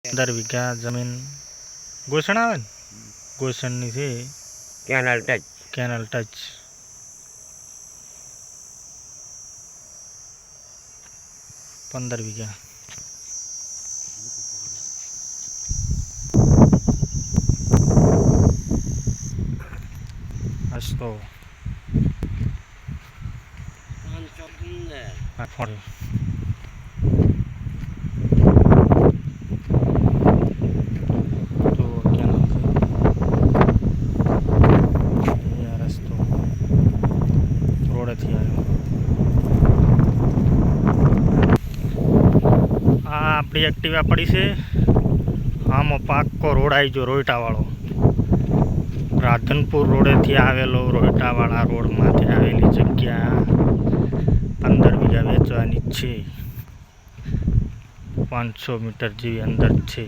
15 વીઘા જમીન ગોસણ આવે ને ગોસણની છે કેનાલ ટચ 15 વીઘા તો રસ્તો રોડેથી આવ્યો. આ આપણી એક્ટિવા પડી છે. આમાં પાક્કો રોડ આવી ગયો રોયટાવાળો. રાધનપુર રોડેથી આવેલો રોયટાવાળા રોડમાંથી આવેલી જગ્યા 15 વીઘા વેચવાની છે. 500 મીટર જેવી અંદર છે.